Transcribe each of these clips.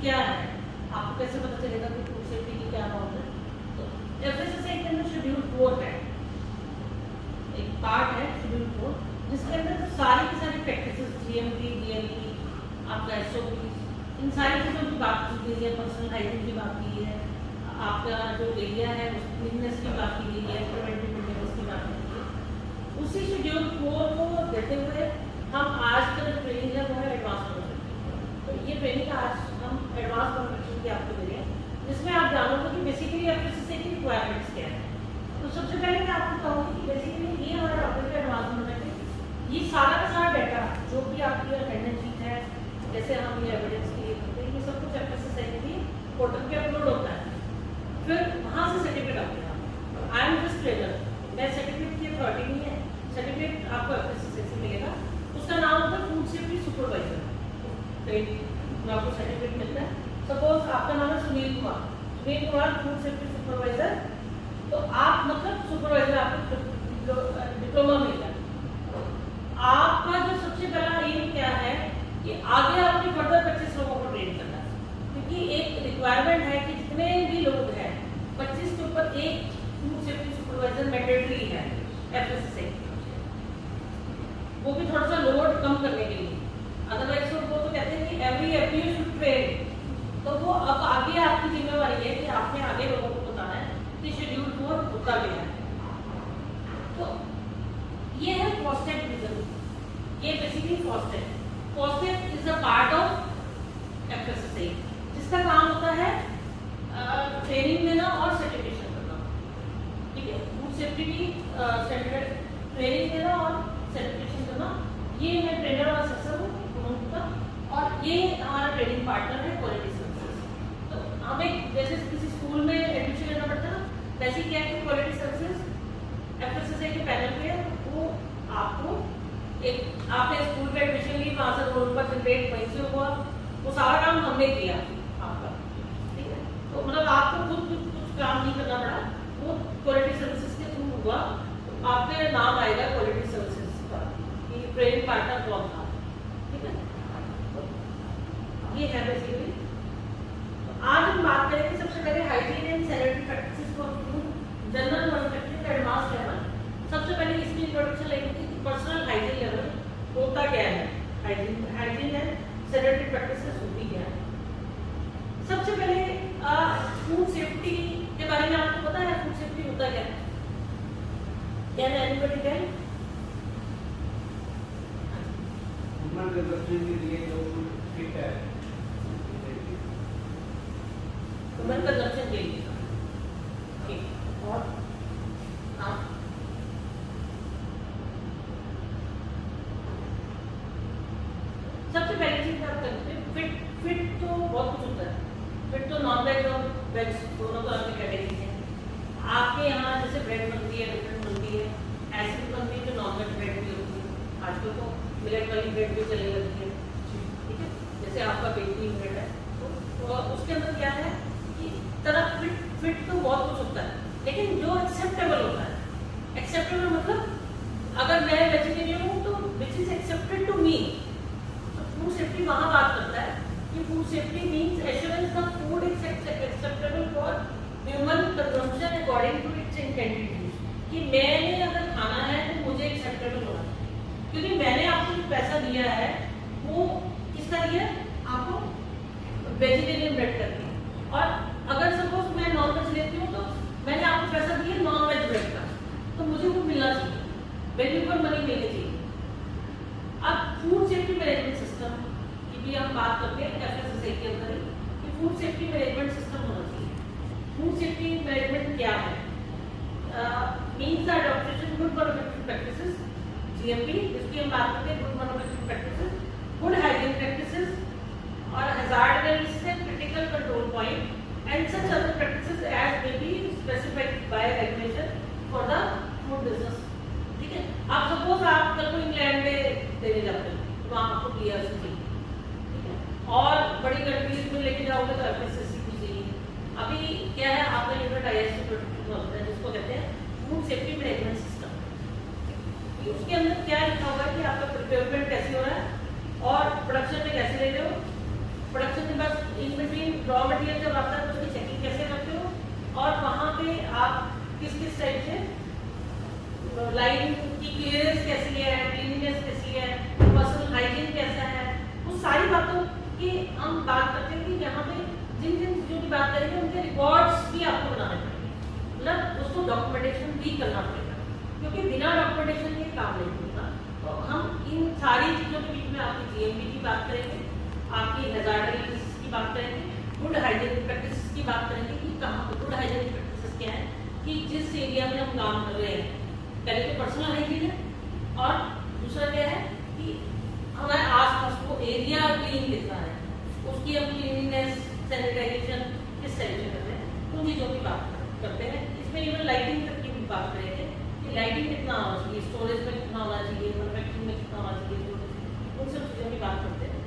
क्या है, आपको कैसे पता चलेगा कि फूड सेफ्टी की क्या नॉर्म है? तो FSSAI के अंदर शेड्यूल 4 है, एक पार्ट है शेड्यूल 4 जिसके अंदर सारी की सारी प्रैक्टिसेस GMP, GLP, आपका SOP, इन सारी चीज़ों की बात की गई है, पर्सनल हाइजीन की बात की है, आपका जो एरिया है उस क्लीननेस की बात की गई है, प्रिवेंटिव मेंटेनेंस की बात की गई है। उसी शेड्यूल 4 को देते हुए हम आज का जो ट्रेनिंग है वो है एडवांस प्रोडक्शन। तो ये ट्रेनिंग आज हम एडवांस प्रोडक्शन की आपको दे रहे हैं, जिसमें आप जानोगे कि बेसिकली FSSAI की रिक्वायरमेंट्स क्या है। तो सबसे पहले मैं आपको कहूँगी कि बेसिकली ये हमारा टॉपिक है एडवांस प्रोडक्शन। ये सारा का सारा डाटा जो भी आपकी अटेंडेंस शीट है, जैसे हम ये एविडेंस के लिए करते हैं, ये सब कुछ FSSAI की पोर्टल पे अपलोड होता है। फिर वहाँ से सर्टिफिकेट आते हैं। आई एम जस्ट ट्रेनर, मैं सर्टिफिकेट की अथॉरिटी नहीं है, सर्टिफिकेट आपको FSSAI से मिलेगा, उसका नाम होता है फूड सेफ्टी सुपरवाइजर। तो आपको सर्टिफिकेट मिलता है। सपोज आपका नाम है Sunil Kumar food safety supervisor, तो आप मतलब सुपरवाइजर आपको डिप्लोमा मिलता है। आपका जो सबसे पहला एम क्या है कि आगे आपने फर्दर 25 लोगों को ट्रेन करना है, क्योंकि एक रिक्वायरमेंट है कि जितने भी लोग हैं 25 के ऊपर एक फूड सेफ्टी सुपरवाइजर मैंडेटरी है FSSAI, वो भी थोड़ा सा लोड कम करने के लिए। अदरवाइज वो तो कहते हैं कि एवरी एफपीओ शुड ट्रेन, तो वो अब आगे आपकी जिम्मेवारी है कि आपने आगे लोगों को बताना है कि शेड्यूल 4 होता गया है। तो ये है फॉस्टेट विजन, ये basically FoSTaC is a part of FSSAI, जिसका काम होता है ट्रेनिंग देना और सर्टिफिकेशन करना। ठीक है, फूड सेफ्टी की ट्रेनिंग देना और सर्टिफिकेशन करना, ये मैं ट्रेनर और असेसर हूँ का, और ये हमारा ट्रेनिंग पार्टनर है क्वालिटी सर्विसेज। तो हमें जैसे किसी स्कूल में एडमिशन लेना पड़ता है ना, वैसे क्या है कि क्वालिटी सर्विसेज FSSAI के पैनल पे वो आपको एक आपने स्कूल में एडमिशन ली, वहाँ से रोल पर जनरेट वहीं से हुआ, वो सारा काम हमने किया आपका। ठीक है, तो मतलब आपको खुद कुछ काम नहीं करना पड़ा, वो क्वालिटी सर्विसेज के थ्रू हुआ। तो आपके नाम आएगा क्वालिटी सर्विसेज का कि ट्रेनिंग पार्टनर कौन था। ठीक है, ये है बेसिकली। तो आज हम बात करेंगे सबसे पहले hygiene and sanitary practices for food general manufacturing का एडवांस लेवल। सबसे पहले इसकी इंट्रोडक्शन लेंगे कि पर्सनल हाइजीन लेवल होता क्या है, हाइजीन एंड सैनिटरी प्रैक्टिसेस होती क्या है। सबसे पहले फूड सेफ्टी के बारे में आपको पता है, फूड सेफ्टी होता क्या है? Can anybody tell? Human consumption के लिए जो फिट है, ह्यूमन कंजम्पशन के लिए। ठीक, और हाँ सबसे पहली चीज बात करते हैं फिट तो बहुत कुछ होता है। फिट तो नॉन वेज और वेज दोनों तरह की कैटेगरी है। आपके यहाँ जैसे ब्रेड बनती है, डिफरेंट बनती है, ऐसी भी बनती है जो नॉन वेज ब्रेड भी होती है। आजकल तो मिलेट वाली ब्रेड भी चलने लगी है। ठीक है, जैसे आपका बेकरी ब्रेड है, तो उसके अंदर क्या है कि तरह फिट तो बहुत कुछ होता है, लेकिन जो एक्सेप्टेबल होता है, एक्सेप्टेबल मतलब अगर मैं वेजिटेरियन हूँ तो which is accepted to me. Food safety वहाँ बात करता है कि food safety means assurance the food is acceptable for human consumption according to its intended use. कि मैंने अगर खाना है तो मुझे एक्सेप्टेबल होना चाहिए, क्योंकि मैंने आपको जो पैसा दिया है वो किसका दिया? आपको वेजिटेरियन ब्रेड का दिया। और अगर सपोज मैं नॉन वेज लेती हूँ तो मैंने आपको पैसा दिया नॉन वेज ब्रेड का, तो मुझे वो मिलना चाहिए, वैल्यू फॉर मनी मिलनी चाहिए। अब फूड सेफ्टी मैनेजमेंट सिस्टम की भी हम बात करते हैं FSSAI के अंदर कि फूड सेफ्टी मैनेजमेंट सिस्टम होना चाहिए। फूड सेफ्टी मैनेजमेंट क्या है? Means the adoption good manufacturing practices GMP, जिसकी हम बात करते हैं good manufacturing practices, good hygiene practices और hazard analysis and critical control point and such other practices as may be specified by regulation for the food business. ठीक है, आप suppose आप कल को इंग्लैंड में देने जाते हैं तो वहाँ आपको BRC चाहिए। ठीक है, और बड़ी कंट्रीज में लेके जाओगे तो FSSAI भी चाहिए। अभी क्या है, आपका यूनिट IS होता है जिसको कहते हैं फूड सेफ्टी मैनेजमेंट सिस्टम। उसके अंदर क्या लिखा होगा कि आपका प्रिपेयरमेंट कैसे हो रहा है और प्रोडक्शन में कैसे ले रहे हो। प्रोडक्शन में बस इन बिटवीन रॉ मटेरियल जब आता है तो उसकी चेकिंग कैसे करते हो और वहाँ पे आप किस किस टाइप से लाइन की क्लियरेंस कैसी है, क्लीननेस कैसी है, पर्सनल हाइजीन कैसा है, उस सारी बातों की हम बात करते हैं कि यहाँ पे जिन जिन चीज़ों की बात करेंगे उनके रिकॉर्ड्स भी आपको बनाने पड़ेंगे, मतलब उसको डॉक्यूमेंटेशन भी करना पड़ेगा, क्योंकि बिना डॉक्यूमेंटेशन के काम नहीं होगा। तो हम इन सारी चीज़ों के बीच में आपकी GMP की बात करेंगे, आपकी हैजार्ड की बात करेंगे, गुड हाइजीनिक प्रैक्टिस की बात करेंगे कि कहाँ पर गुड हाइजीनिक प्रैक्टिस क्या है, कि जिस एरिया में हम काम कर रहे हैं पहले तो पर्सनल हाइजीन है और दूसरा क्या है कि हमारे आसपास को एरिया क्लीन दिखता है, उसकी हम क्लीनिंगनेस सैनिटाइजेशन किस तरह से करते हैं उन चीज़ों की बात करते हैं। इसमें इवन लाइटिंग तक की भी बात करेंगे कि लाइटिंग कितना होना चाहिए, स्टोरेज में कितना होना चाहिए, मैन्युफैक्चरिंग में कितना होना चाहिए, उन सब चीज़ों की बात करते हैं।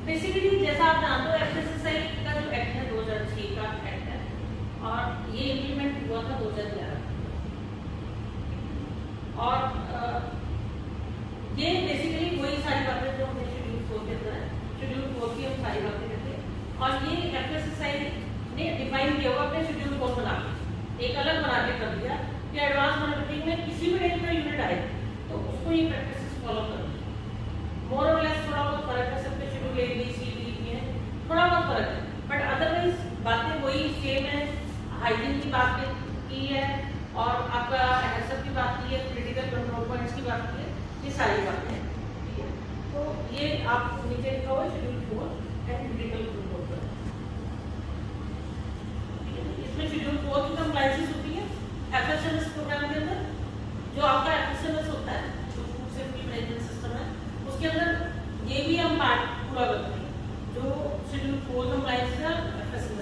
बेसिकली जैसा आप जानते हो FSSAI का जो एक्ट है 2006 का एक्ट है और ये इम्प्लीमेंट हुआ था 2011 और ये बेसिकली वही सारी बातें जो हमने शेड्यूल 4 के अंदर है, शेड्यूल 4 की हम सारी बातें करते हैं और ये FSSAI ने डिफाइन किया हुआ अपने शेड्यूल 4 बना के एक अलग बना के कर दिया कि एडवांस मैन्युफैक्चरिंग में किसी भी टाइप का यूनिट आए तो उसको ये प्रैक्टिसेस फॉलो करनी है। मोर और लेस थोड़ा बहुत फर्क है, सबके schedule A B C D में थोड़ा बहुत फर्क है, बट अदरवाइज बातें वही सेम है। हाइजीन की बात की है और आपका एहसास की बात की है, क्रिटिकल कंट्रोल पॉइंट्स की बात की है, ये सारी बातें हैं, ठीक है। तो ये आप नीचे लिखा हुआ schedule 4 and critical control point, ठीक है। इसमें शेड्यूल 4 की कंप्लायंसेस होती है FSMS प्रोग्राम के अंदर, जो आपका FSMS होता है जो फूड सेफ्टी मैनेजमेंट सिस्टम है, उसके अंदर ये भी हम पार्ट पूरा करते हैं जो शेड्यूल 4 कंप्लायंस का FSMS